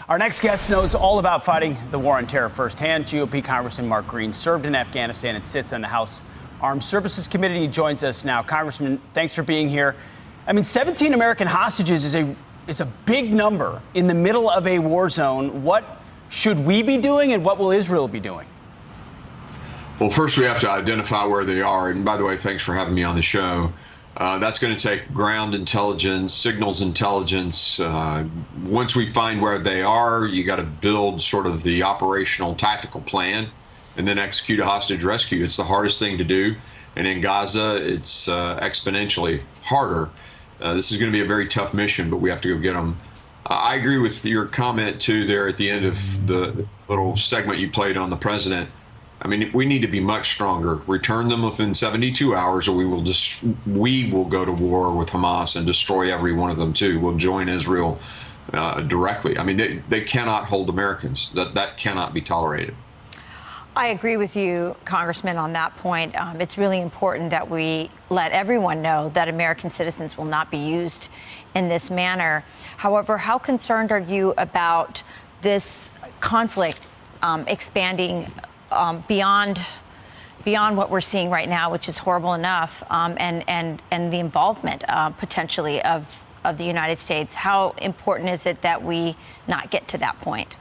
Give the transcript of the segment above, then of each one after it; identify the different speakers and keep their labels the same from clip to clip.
Speaker 1: Our next guest knows all about fighting the war on terror firsthand. GOP Congressman Mark Green served in Afghanistan and sits on the House Armed Services Committee. He joins us now. Congressman, thanks for being here. 17 American hostages is a big number in the middle of a war zone. What should we be doing, and what will Israel be doing?
Speaker 2: Well, first we have to identify where they are. And by the way, thanks for having me on the show. That's going to take ground intelligence, signals intelligence. Once we find where they are, you got to build sort of the operational tactical plan and then execute a hostage rescue. It's the hardest thing to do. And in Gaza, it's exponentially harder. This is going to be a very tough mission, but we have to go get them. I agree with your comment, too, there at the end of the little segment you played on the president. We need to be much stronger. Return them within 72 hours, or we will go to war with Hamas and destroy every one of them, too. We'll join Israel directly. They cannot hold Americans. That cannot be tolerated.
Speaker 3: I agree with you, Congressman, on that point. It's really important that we let everyone know that American citizens will not be used in this manner. However, how concerned are you about this conflict expanding beyond what we're seeing right now, which is horrible enough, and the involvement potentially of the United States? How important is it that we not get to that point?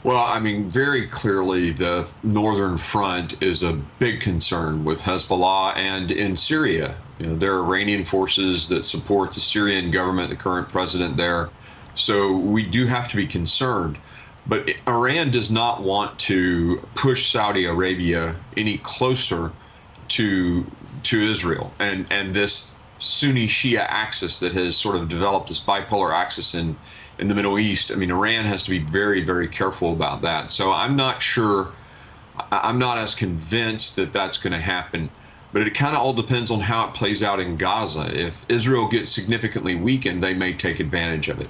Speaker 2: Well, very clearly the Northern Front is a big concern with Hezbollah, and in Syria, there are Iranian forces that support the Syrian government, the current president there. So we do have to be concerned. But Iran does not want to push Saudi Arabia any closer to Israel and this Sunni Shia axis that has sort of developed, this bipolar axis in the Middle East. Iran has to be very, very careful about that. So I'm not sure, I'm not as convinced that that's going to happen. But it kind of all depends on how it plays out in Gaza. If Israel gets significantly weakened, they may take advantage of it.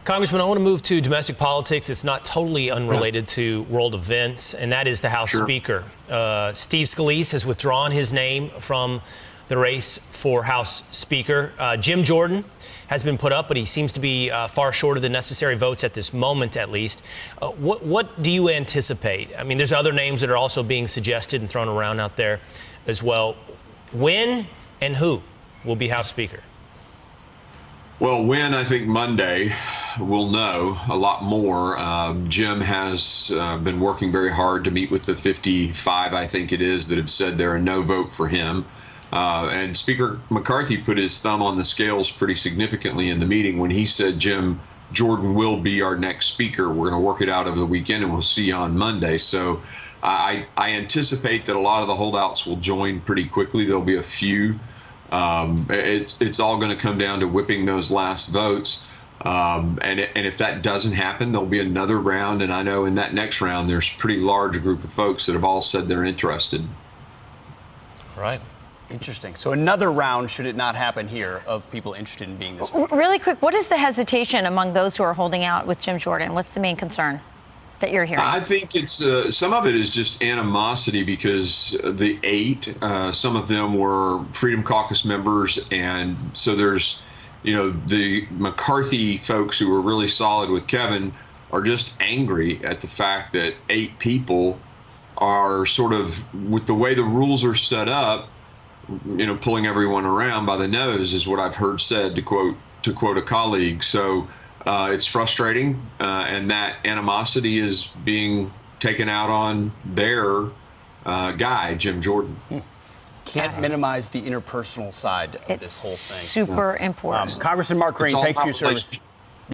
Speaker 4: Congressman, I want to move to domestic politics. It's not totally unrelated to world events, and that is the House Speaker. Steve Scalise has withdrawn his name from the race for House Speaker. Jim Jordan has been put up, but he seems to be far short of the necessary votes at this moment, at least. What do you anticipate? There's other names that are also being suggested and thrown around out there as well. When and who will be House Speaker?
Speaker 2: Well, when, I think Monday, we'll know a lot more. Jim has been working very hard to meet with the 55, I think it is, that have said they're a no vote for him. And Speaker McCarthy put his thumb on the scales pretty significantly in the meeting when he said Jim Jordan will be our next speaker. We're going to work it out over the weekend, and we'll see you on Monday. So I anticipate that a lot of the holdouts will join pretty quickly. There'll be a few. It's all going to come down to whipping those last votes. And if that doesn't happen, there'll be another round. And I know in that next round, there's a pretty large group of folks that have all said they're interested.
Speaker 4: Right.
Speaker 1: Interesting. So another round, should it not happen here, of people interested in being this speaker.
Speaker 3: Really quick, what is the hesitation among those who are holding out with Jim Jordan? What's the main concern that you're hearing?
Speaker 2: I think it's some of it is just animosity because the 8, some of them were Freedom Caucus members. And so there's, the McCarthy folks who were really solid with Kevin are just angry at the fact that 8 people are sort of, with the way the rules are set up, pulling everyone around by the nose is what I've heard said, to quote a colleague. So it's frustrating, and that animosity is being taken out on their guy, Jim Jordan.
Speaker 1: Can't minimize the interpersonal side of this whole thing.
Speaker 3: Super important.
Speaker 1: Congressman Mark Green, thanks for your service.